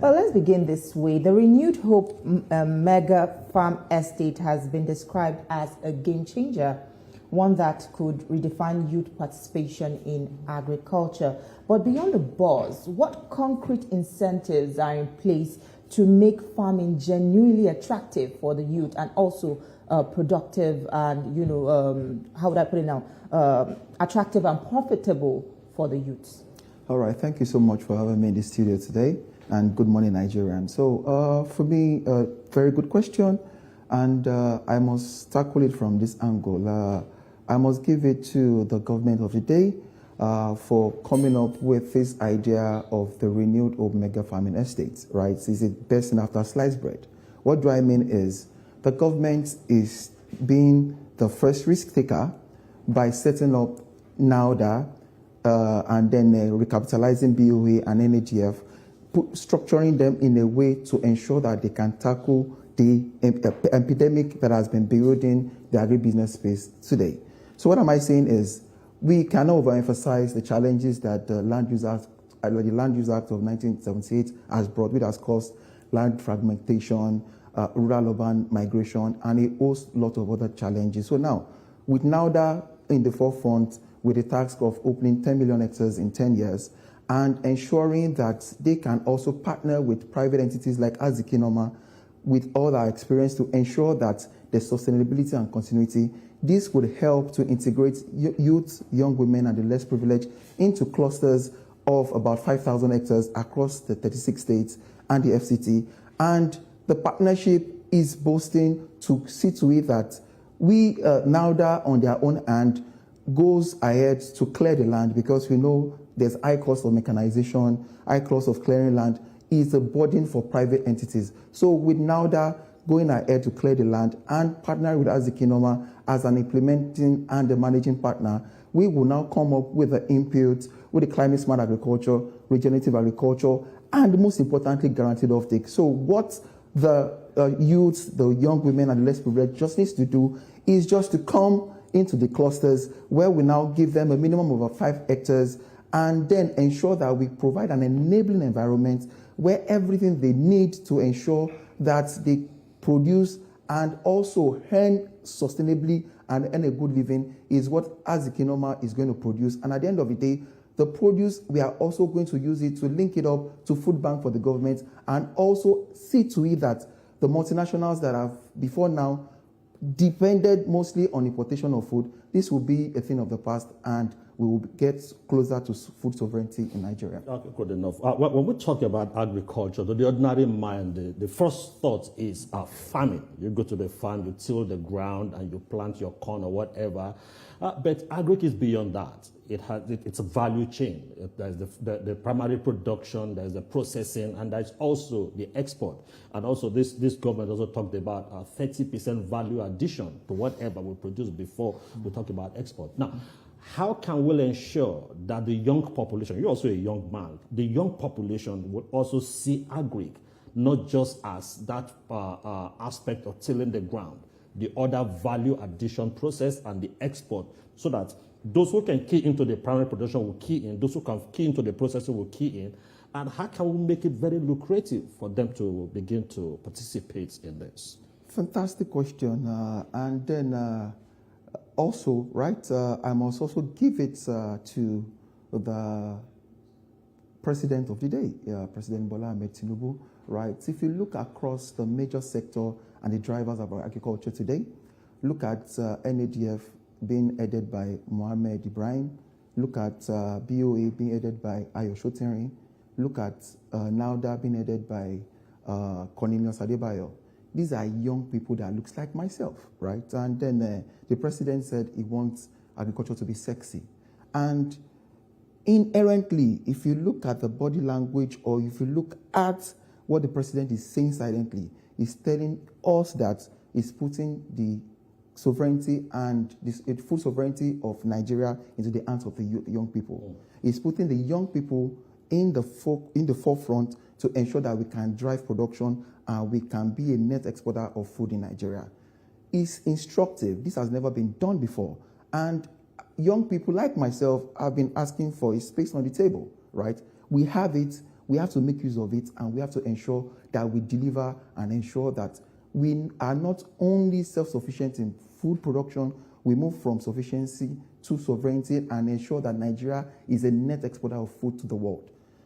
Well, let's begin this way. The Renewed Hope mega farm estate has been described as a game changer, one that could redefine youth participation in agriculture. But beyond the buzz, what concrete incentives are in place to make farming genuinely attractive for the youth and also productive and, how would I put it now, attractive and profitable for the youths? All right, thank you so much for having me in the studio today, and good morning, Nigerians. So for me, a very good question, and I must tackle it from this angle. I must give it to the government of the day for coming up with this idea of the Renewed Hope mega farming estates, right? Is it best after sliced bread? What do I mean is the government is being the first risk taker by setting up NAUDA and then recapitalizing BOA and NADF, structuring them in a way to ensure that they can tackle the epidemic that has been building the agribusiness space today. So what am I saying is we cannot overemphasize the challenges that the Land Use Act of 1978 has brought, which has caused land fragmentation, rural-urban migration, and a whole lot of other challenges. So now, with NAUDA in the forefront, with the task of opening 10 million hectares in 10 years, and ensuring that they can also partner with private entities like Azikinoma with all our experience to ensure that the sustainability and continuity, this would help to integrate youth, young women, and the less privileged into clusters of about 5,000 hectares across the 36 states and the FCT. And the partnership is boasting to see to it that we, NAUDA on their own hand, goes ahead to clear the land, because we know there's high cost of mechanization, high cost of clearing land is a burden for private entities. So with NAUDA going ahead to clear the land and partner with Azikinoma as an implementing and a managing partner, we will now come up with the inputs with the climate smart agriculture, regenerative agriculture, and most importantly, guaranteed offtake. So what the youths, the young women, and the less privileged just needs to do is just to come into the clusters where we now give them a minimum of about 5 hectares and then ensure that we provide an enabling environment where everything they need to ensure that they produce and also earn sustainably and earn a good living is what Azikinoma is going to produce. And at the end of the day, the produce, we are also going to use it to link it up to food bank for the government and also see to it that the multinationals that have before now depended mostly on importation of food, this will be a thing of the past, and we will get closer to food sovereignty in Nigeria. Okay, good enough. When we talk about agriculture, to the ordinary mind, the first thought is farming. You go to the farm, you till the ground, and you plant your corn or whatever. But agric is beyond that. It's a value chain. There's the primary production, there's the processing, and there's also the export. And also this government also talked about 30% value addition to whatever we produce before we talk about export. Now, how can we ensure that the young population, you're also a young man, the young population will also see agric not just as that aspect of tilling the ground, the other value addition process and the export, so that those who can key into the primary production will key in, those who can key into the processing will key in, and how can we make it very lucrative for them to begin to participate in this? Fantastic question. And then also, right, I must also give it to the president of the day, President Bola Tinubu, right? If you look across the major sector and the drivers of our agriculture today, look at NADF being headed by Mohammed Ibrahim, look at BOA being headed by Ayo Shoterin, look at NAUDA being headed by Cornelius Adebayo. These are young people that looks like myself, right? And then the president said he wants agriculture to be sexy. And inherently, if you look at the body language or if you look at what the president is saying silently, he's telling us that he's putting the sovereignty and the full sovereignty of Nigeria into the hands of the young people. He's putting the young people in the forefront to ensure that we can drive production and we can be a net exporter of food in Nigeria. It's instructive. This has never been done before. And young people like myself have been asking for a space on the table, right? We have it. We have to make use of it, and we have to ensure that we deliver and ensure that we are not only self-sufficient in food production, we move from sufficiency to sovereignty and ensure that Nigeria is a net exporter of food to the world.